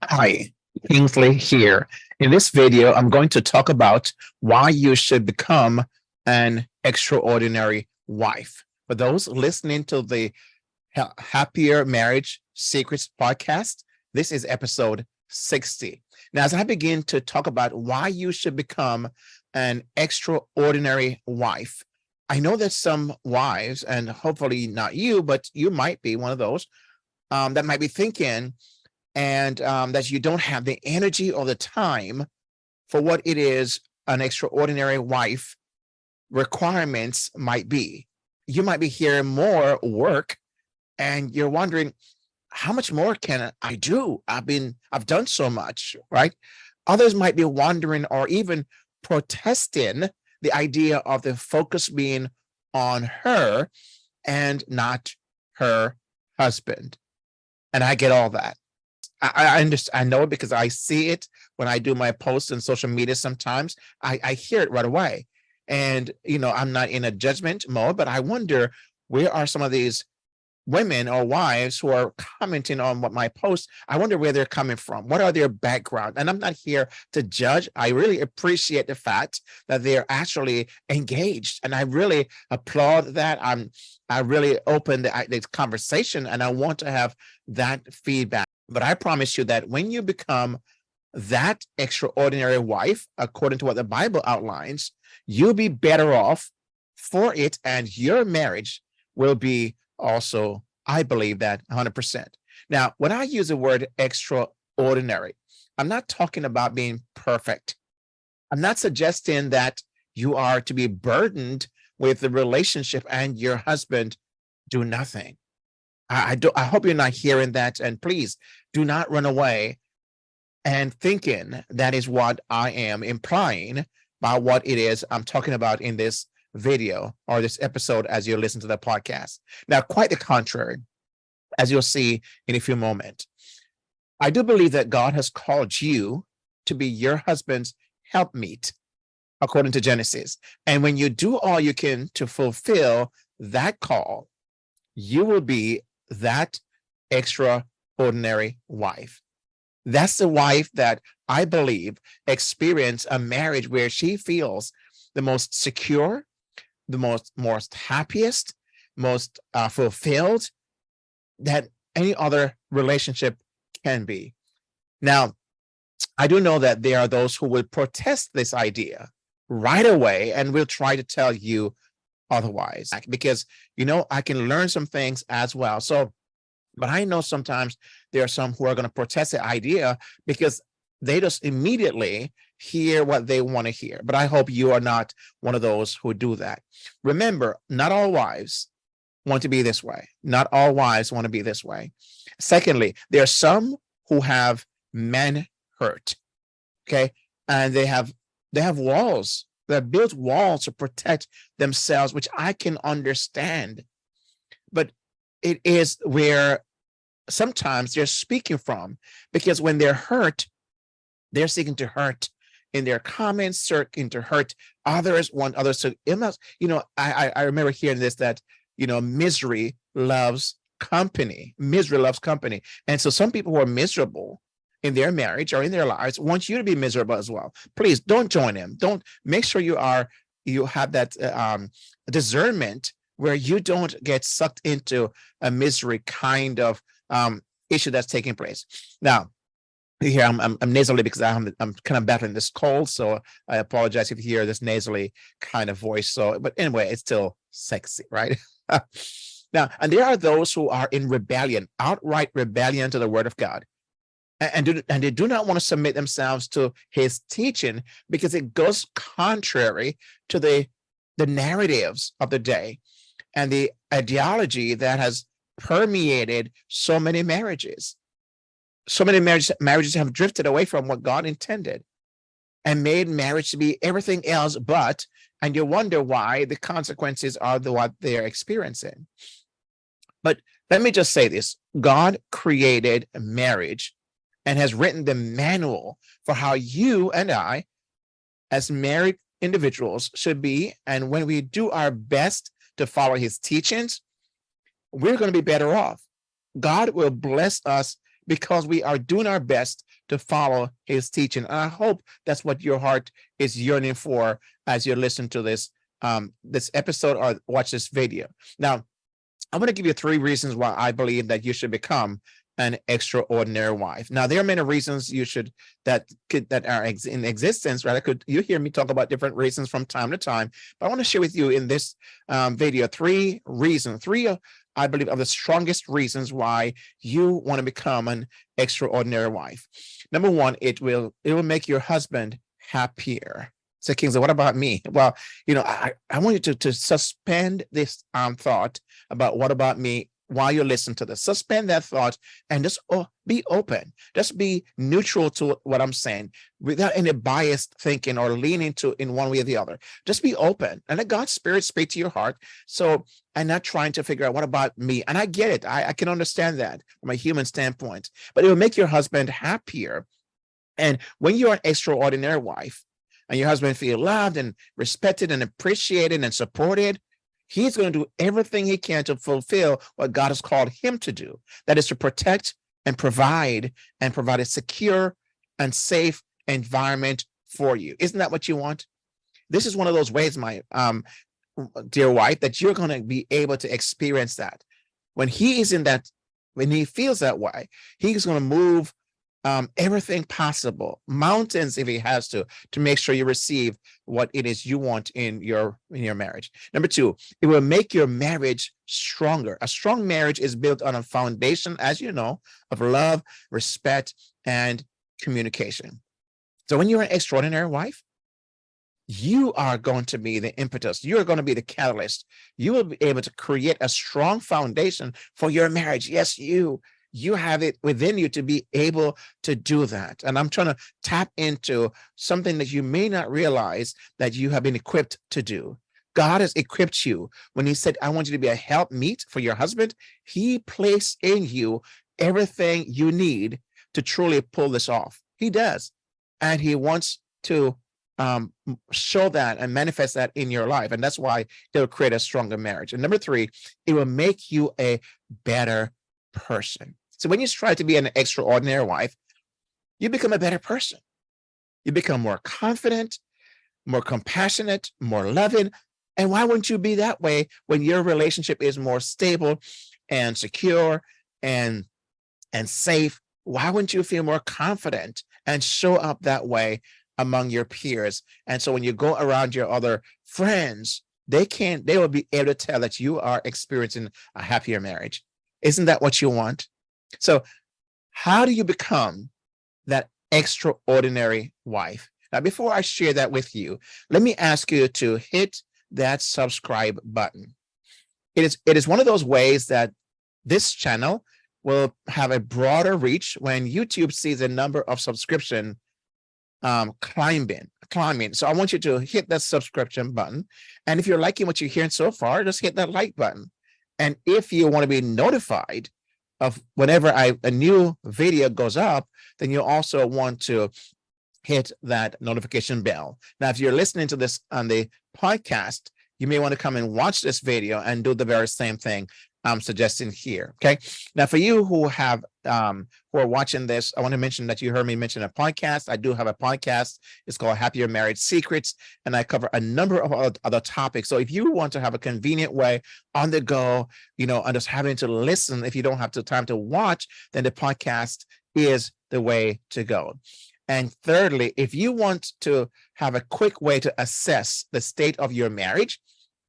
Hi, Kingsley here. In this video, I'm going to talk about why you should become an extraordinary wife. For those listening to the Happier Marriage Secrets podcast, this is episode 60. Now, as I begin to talk about why you should become an extraordinary wife, I know that some wives, and hopefully not you, but you might be one of those that might be thinking, and that you don't have the energy or the time for what it is an extraordinary wife requirements might be. You might be hearing more work and you're wondering, how much more can I do? I've done so much, right? Others might be wondering or even protesting the idea of the focus being on her and not her husband. And I get all that. I understand. I know it because I see it when I do my posts on social media. Sometimes I hear it right away. And, I'm not in a judgment mode, but I wonder, where are some of these women or wives who are commenting on what my posts? I wonder where they're coming from. What are their background? And I'm not here to judge. I really appreciate the fact that they're actually engaged. And I really applaud that. I really open the conversation, and I want to have that feedback. But I promise you that when you become that extraordinary wife, according to what the Bible outlines, you'll be better off for it, and your marriage will be also, I believe that 100%. Now, when I use the word extraordinary, I'm not talking about being perfect. I'm not suggesting that you are to be burdened with the relationship and your husband do nothing. I hope you're not hearing that, and please do not run away and thinking that is what I am implying by what it is I'm talking about in this video or this episode as you listen to the podcast. Now, quite the contrary, as you'll see in a few moments. I do believe that God has called you to be your husband's helpmeet, according to Genesis. And when you do all you can to fulfill that call, you will be that extraordinary wife. That's the wife that I believe experience a marriage where she feels the most secure, the most happiest, most fulfilled that any other relationship can be. Now, I do know that there are those who will protest this idea right away and will try to tell you otherwise, because I can learn some things as well. But I know sometimes there are some who are going to protest the idea because they just immediately hear what they want to hear. But I hope you are not one of those who do that. Remember, not all wives want to be this way. Not all wives want to be this way. Secondly, there are some who have men hurt. Okay. And they have walls. They built walls to protect themselves, which I can understand. But it is where sometimes they're speaking from, because when they're hurt, they're seeking to hurt in their comments, seeking to hurt others, want others to, I remember hearing this, that, misery loves company. Misery loves company. And so some people who are miserable in their marriage or in their lives want you to be miserable as well. Please don't join them. Don't make sure you have that discernment where you don't get sucked into a misery kind of issue that's taking place. Now, here I'm nasally because I'm kind of battling this cold, so I apologize if you hear this nasally kind of voice. But anyway, it's still sexy, right? Now, and there are those who are in rebellion, outright rebellion to the word of God. And they do not want to submit themselves to his teaching because it goes contrary to the narratives of the day and the ideology that has permeated so many marriages. So many marriages have drifted away from what God intended and made marriage to be everything else but, and you wonder why the consequences are what they're experiencing. But let me just say this: God created marriage and has written the manual for how you and I, as married individuals, should be. And when we do our best to follow his teachings, we're going to be better off. God will bless us because we are doing our best to follow his teaching. And I hope that's what your heart is yearning for as you listen to this episode or watch this video. Now, I'm going to give you 3 reasons why I believe that you should become an extraordinary wife. Now, there are many reasons you should that are in existence, right? You hear me talk about different reasons from time to time, but I want to share with you in this video 3 reasons, 3 I believe are the strongest reasons why you want to become an extraordinary wife. Number 1, it will make your husband happier. So Kingsley, what about me? Well, I want you to suspend this thought about what about me while you listen to this. Suspend that thought and just be open. Just be neutral to what I'm saying without any biased thinking or leaning to in one way or the other. Just be open and let God's Spirit speak to your heart. So I'm not trying to figure out what about me. And I get it. I can understand that from a human standpoint, but it will make your husband happier. And when you're an extraordinary wife and your husband feel loved and respected and appreciated and supported, he's going to do everything he can to fulfill what God has called him to do. That is to protect and provide a secure and safe environment for you. Isn't that what you want? This is one of those ways, my dear wife, that you're going to be able to experience that. When he feels that way, he's going to move everything possible, mountains if he has to make sure you receive what it is you want in your marriage. Number 2, it will make your marriage stronger. A strong marriage is built on a foundation, as you know, of love, respect, and communication. So when you're an extraordinary wife, you are going to be the impetus. You're going to be the catalyst. You will be able to create a strong foundation for your marriage. Yes, you have it within you to be able to do that. And I'm trying to tap into something that you may not realize that you have been equipped to do. God has equipped you. When he said, I want you to be a helpmeet for your husband, he placed in you everything you need to truly pull this off. He does. And he wants to show that and manifest that in your life. And that's why it'll create a stronger marriage. And number 3, it will make you a better person. So when you strive to be an extraordinary wife, you become a better person. You become more confident, more compassionate, more loving. And why wouldn't you be that way when your relationship is more stable and secure and safe? Why wouldn't you feel more confident and show up that way among your peers? And so when you go around your other friends, they will be able to tell that you are experiencing a happier marriage. Isn't that what you want? So how do you become that extraordinary wife? Now, before I share that with you, let me ask you to hit that subscribe button. It is one of those ways that this channel will have a broader reach when YouTube sees a number of subscription climbing. So I want you to hit that subscription button. And if you're liking what you're hearing so far, just hit that like button. And if you want to be notified of whenever a new video goes up, then you also want to hit that notification bell. Now, if you're listening to this on the podcast, you may want to come and watch this video and do the very same thing I'm suggesting here. Okay. Now, for you who are watching this, I want to mention that you heard me mention a podcast. I do have a podcast. It's called Happier Marriage Secrets, and I cover a number of other topics. So if you want to have a convenient way on the go, and just having to listen, if you don't have the time to watch, then the podcast is the way to go. And thirdly, if you want to have a quick way to assess the state of your marriage,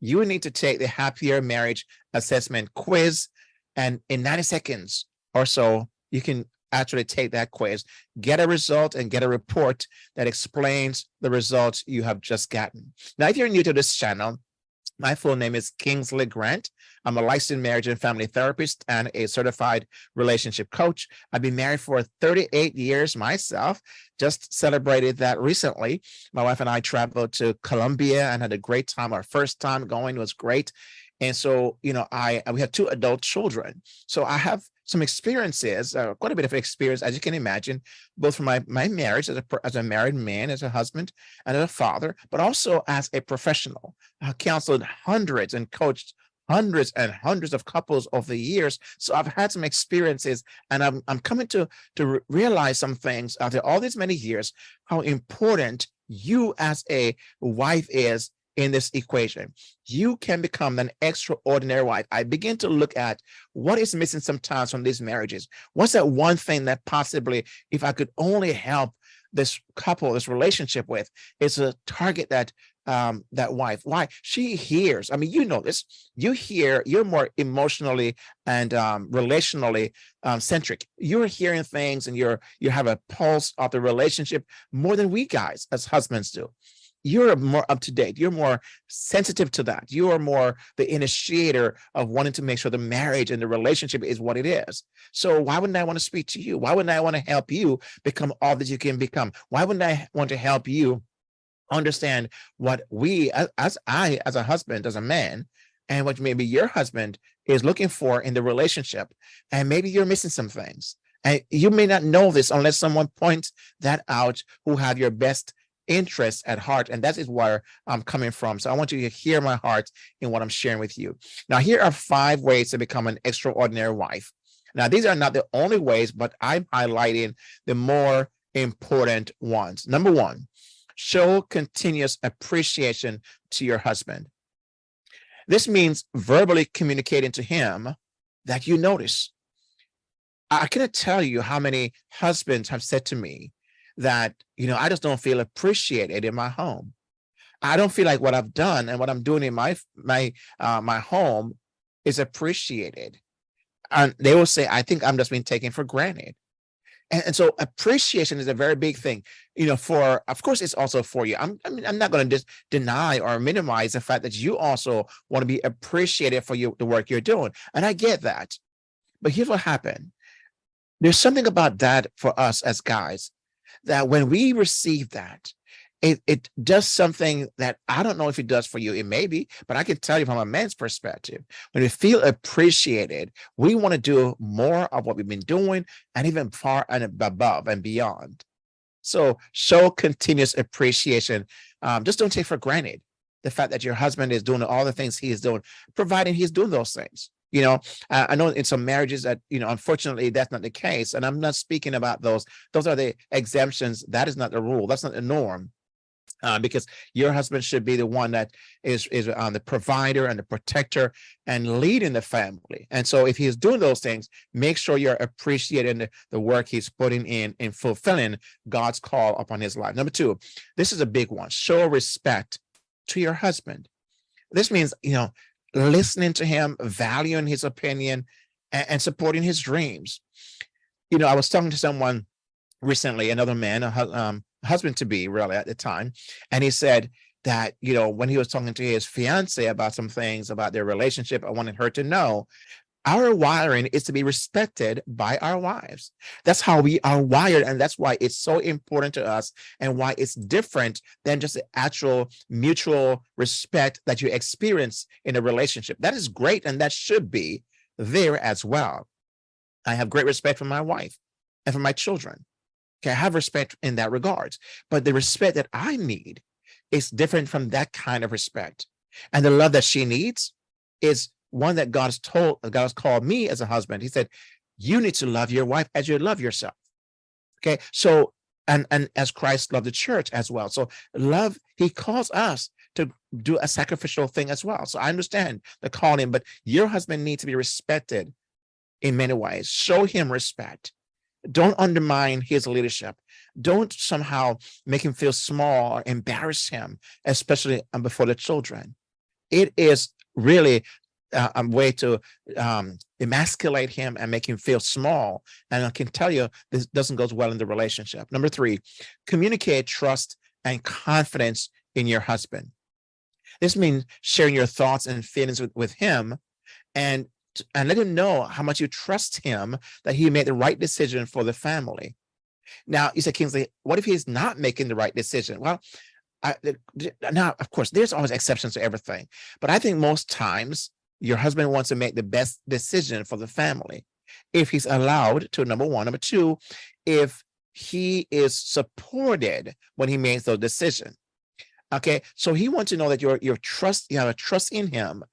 you need to take the Happier Marriage Assessment Quiz. And in 90 seconds or so, you can actually take that quiz, get a result, and get a report that explains the results you have just gotten. Now, if you're new to this channel, my full name is Kingsley Grant. I'm a licensed marriage and family therapist and a certified relationship coach. I've been married for 38 years myself, just celebrated that recently. My wife and I traveled to Colombia and had a great time. Our first time going was great. And so, we have 2 adult children. So I have some experiences, quite a bit of experience, as you can imagine, both from my marriage as a married man, as a husband, and as a father, but also as a professional. I counseled hundreds and coached hundreds and hundreds of couples over the years. So I've had some experiences, and I'm coming to realize some things after all these many years, how important you as a wife is in this equation. You can become an extraordinary wife. I begin to look at what is missing sometimes from these marriages. What's that one thing that possibly, if I could only help this couple, this relationship with, is a target that that wife. Why? She hears. I mean, you know this. You hear. You're more emotionally and relationally centric. You're hearing things, and you have a pulse of the relationship more than we guys as husbands do. You're more up to date. You're more sensitive to that. You are more the initiator of wanting to make sure the marriage and the relationship is what it is. So why wouldn't I want to speak to you? Why wouldn't I want to help you become all that you can become? Why wouldn't I want to help you understand what we, as a husband, as a man, and what maybe your husband is looking for in the relationship? And maybe you're missing some things. And you may not know this unless someone points that out who have your best interests at heart. And that is where I'm coming from. So I want you to hear my heart in what I'm sharing with you. Now, here are 5 ways to become an extraordinary wife. Now, these are not the only ways, but I'm highlighting the more important ones. Number 1, show continuous appreciation to your husband. This means verbally communicating to him that you notice. I cannot tell you how many husbands have said to me that, I just don't feel appreciated in my home. I don't feel like what I've done and what I'm doing in my home is appreciated. And they will say, I think I'm just being taken for granted. And so appreciation is a very big thing, of course, it's also for you. I'm not going to just deny or minimize the fact that you also want to be appreciated for the work you're doing. And I get that. But here's what happened. There's something about that for us as guys, that when we receive that, it does something that I don't know if it does for you. It may be, but I can tell you from a man's perspective, when we feel appreciated, we want to do more of what we've been doing, and even far and above and beyond. So show continuous appreciation. Just don't take for granted the fact that your husband is doing all the things he is doing, providing he's doing those things. I know in some marriages that, unfortunately, that's not the case. And I'm not speaking about those. Those are the exemptions. That is not the rule. That's not the norm. Because your husband should be the one that is the provider and the protector and leading the family. And so if he's doing those things, make sure you're appreciating the work he's putting in fulfilling God's call upon his life. Number 2, this is a big one. Show respect to your husband. This means, listening to him, valuing his opinion, and supporting his dreams. I was talking to someone recently, another man, a husband-to-be really at the time, and he said that, when he was talking to his fiance about some things about their relationship, I wanted her to know our wiring is to be respected by our wives. That's how we are wired, and that's why it's so important to us, and why it's different than just the actual mutual respect that you experience in a relationship. That is great, and that should be there as well. I have great respect for my wife and for my children. Okay, I have respect in that regard, but the respect that I need is different from that kind of respect. And the love that she needs is one that God has called me as a husband. He said, you need to love your wife as you love yourself. Okay, so and as Christ loved the church as well. So love, he calls us to do a sacrificial thing as well. So I understand the calling, but your husband needs to be respected in many ways. Show him respect. Don't undermine his leadership. Don't somehow make him feel small or embarrass him, especially before the children. It is really a way to emasculate him and make him feel small. And I can tell you, this doesn't go well in the relationship. Number 3, communicate trust and confidence in your husband. This means sharing your thoughts and feelings with him, and let him know how much you trust him, that he made the right decision for the family. Now, you say, Kingsley, what if he's not making the right decision? Well, now, of course, there's always exceptions to everything. But I think most times your husband wants to make the best decision for the family. If he's allowed to, number 1. Number 2, if he is supported when he makes those decisions. Okay, so he wants to know that you have a trust in him,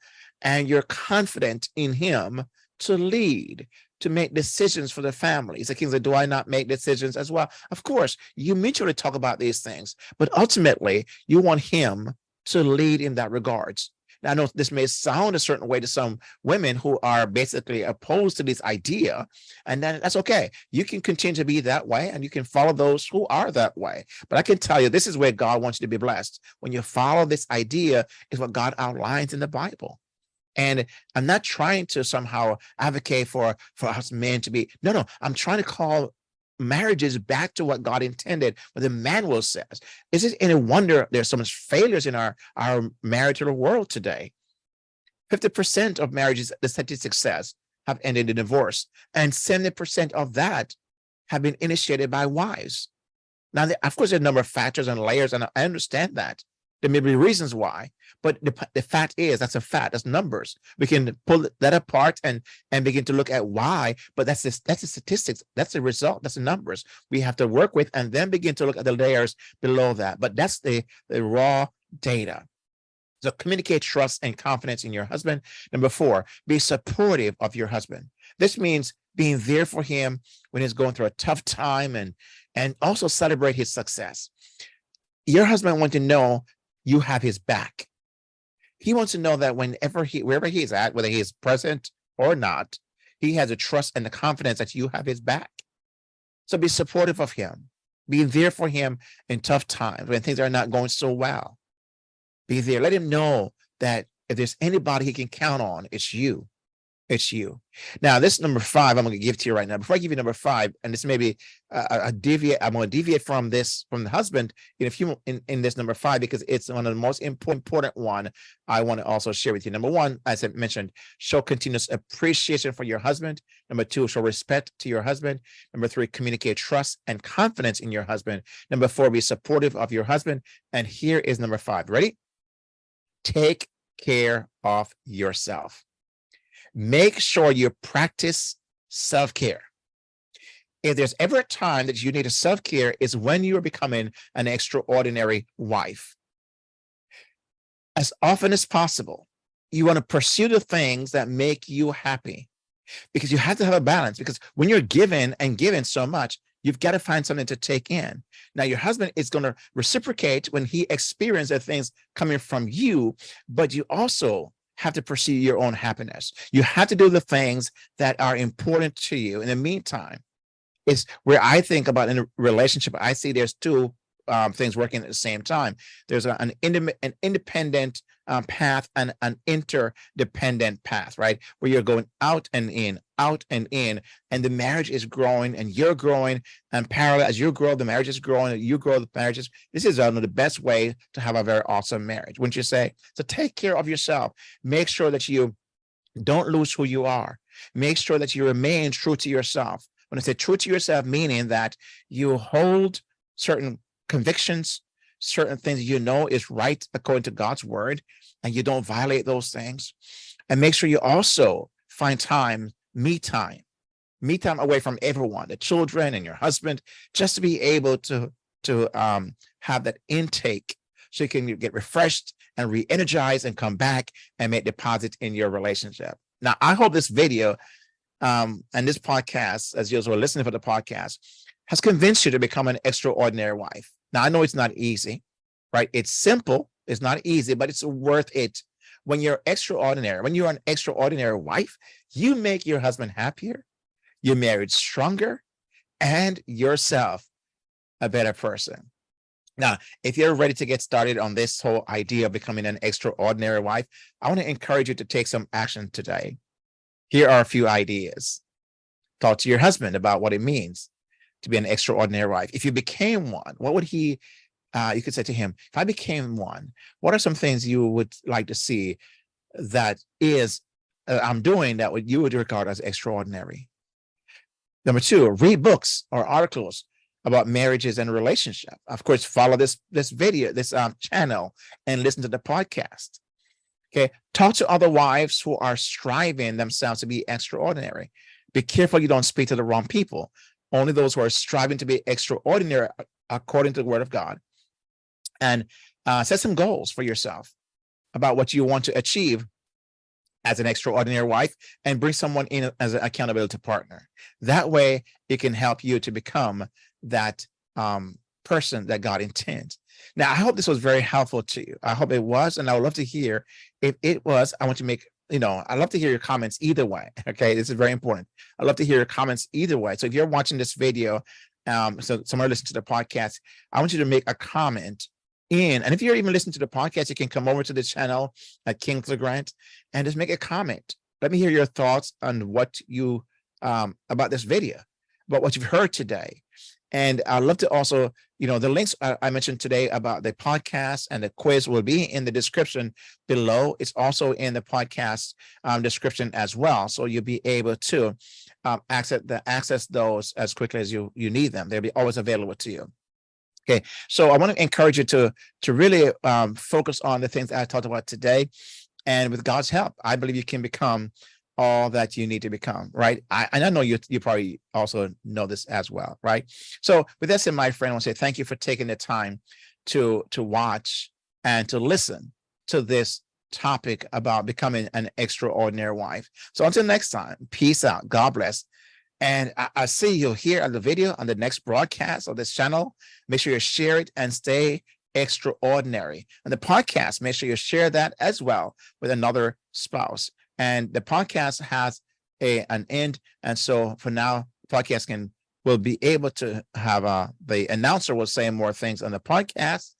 and you're confident in him to lead, to make decisions for the family. So King said, do I not make decisions as well? Of course, you mutually talk about these things, but ultimately you want him to lead in that regards. Now, I know this may sound a certain way to some women who are basically opposed to this idea, and then that's okay. You can continue to be that way, and you can follow those who are that way. But I can tell you, this is where God wants you to be blessed. When you follow this idea, is what God outlines in the Bible. And I'm not trying to somehow advocate for us men to be, no, I'm trying to call marriages back to what God intended, what the manual says. Is it any wonder there's so much failures in our marital world today? 50% of marriages, the statistics says, have ended in divorce, and 70% of that have been initiated by wives. Now, of course, there are a number of factors and layers, and I understand that. There may be reasons why, but the fact is, that's a fact. That's numbers. We can pull that apart and begin to look at why, but that's the statistics. That's the result. That's the numbers we have to work with, and then begin to look at the layers below that. But that's the raw data. So communicate trust and confidence in your husband. Number 4, be supportive of your husband. This means being there for him when he's going through a tough time, and also celebrate his success. Your husband wants to know you have his back. He wants to know that wherever he's at, whether he is present or not, he has a trust and the confidence that you have his back. So be supportive of him. Be there for him in tough times when things are not going so well. Be there. Let him know that if there's anybody he can count on, it's you. It's you. Now, this number 5, I'm going to give to you right now. Before I give you number 5, and this may be a deviate, I'm going to deviate from this, from the husband in a few in this number 5, because it's one of the most important one I want to also share with you. Number 1, as I mentioned, show continuous appreciation for your husband. Number 2, show respect to your husband. Number 3, communicate trust and confidence in your husband. Number 4, be supportive of your husband. And here is number 5. Ready? Take care of yourself. Make sure you practice self-care. If there's ever a time that you need a self-care, is when you are becoming an extraordinary wife. As often as possible, you want to pursue the things that make you happy, because you have to have a balance, because when you're given so much, you've got to find something to take in. Now, your husband is going to reciprocate when he experiences things coming from you, but you also have to pursue your own happiness. You have to do the things that are important to you. In the meantime, it's where I think about in a relationship, I see there's 2 things working at the same time. There's an independent path and an interdependent path, right? Where you're going out and in, and the marriage is growing and you're growing, and parallel as you grow, the marriage is growing, and you grow, the marriage is. This is the best way to have a very awesome marriage, wouldn't you say? So take care of yourself. Make sure that you don't lose who you are. Make sure that you remain true to yourself. When I say true to yourself, meaning that you hold certain convictions, certain things you know is right according to God's word, and you don't violate those things. And make sure you also find me time away from everyone, the children and your husband, just to be able to have that intake, so you can get refreshed and re-energized and come back and make deposits in your relationship. Now, I hope this video and this podcast, as you're listening for the podcast, has convinced you to become an extraordinary wife. Now, I know it's not easy, right? It's simple. It's not easy, but it's worth it. When you're extraordinary, when you're an extraordinary wife, you make your husband happier, your marriage stronger, and yourself a better person. Now, if you're ready to get started on this whole idea of becoming an extraordinary wife, I want to encourage you to take some action today. Here are a few ideas. Talk to your husband about what it means to be an extraordinary wife. If you became one, what would you could say to him, if I became one, what are some things you would like to see that I'm doing that you would regard as extraordinary? Number 2, read books or articles about marriages and relationship. Of course, follow this video, this channel, and listen to the podcast. Okay, talk to other wives who are striving themselves to be extraordinary. Be careful you don't speak to the wrong people. Only those who are striving to be extraordinary according to the word of God. And set some goals for yourself about what you want to achieve as an extraordinary wife and bring someone in as an accountability partner. That way, it can help you to become that person that God intends. Now, I hope this was very helpful to you. I hope it was, and I would love to hear if it was. I want to make, I'd love to hear your comments either way. Okay, this is very important. I'd love to hear your comments either way. So if you're watching this video, so somebody listen to the podcast, I want you to make a comment and if you're even listening to the podcast, you can come over to the channel at Kingsley Grant and just make a comment. Let me hear your thoughts on what you about this video, about what you've heard today. And I'd love to also, the links I mentioned today about the podcast and the quiz will be in the description below. It's also in the podcast description as well. So you'll be able to access those as quickly as you need them. They'll be always available to you. Okay, so I want to encourage you to really focus on the things I talked about today. And with God's help, I believe you can become all that you need to become, right? And I know you probably also know this as well, right? So with that said, my friend, I want to say thank you for taking the time to watch and to listen to this topic about becoming an extraordinary wife. So until next time, peace out. God bless. And I see you here on the video on the next broadcast of this channel. Make sure you share it and stay extraordinary. And the podcast, make sure you share that as well with another spouse. And the podcast has an end. And so for now, podcast will be able to have the announcer will say more things on the podcast.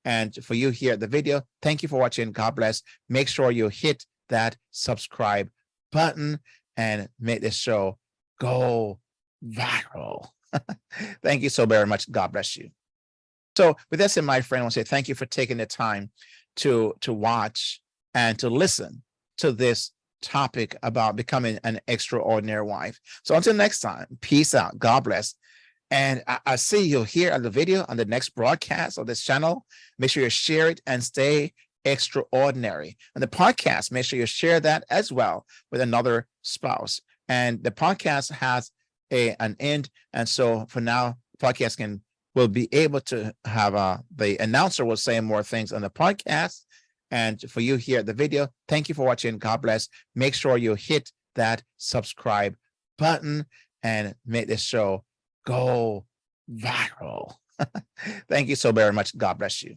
And for you here at the video, thank you for watching. God bless. Make sure you hit that subscribe button and make this show go viral. Thank you so very much. God bless you. So with that said, my friend, I want to say thank you for taking the time to watch and to listen to this topic about becoming an extraordinary wife. So until next time, peace out. God bless. And I see you here on the video on the next broadcast of this channel. Make sure you share it and stay extraordinary. And the podcast, make sure you share that as well with another spouse. And the podcast has an end. And so for now, podcast will be able to have the announcer will say more things on the podcast. And for you here at the video, thank you for watching. God bless. Make sure you hit that subscribe button and make this show go viral. Thank you so very much. God bless you.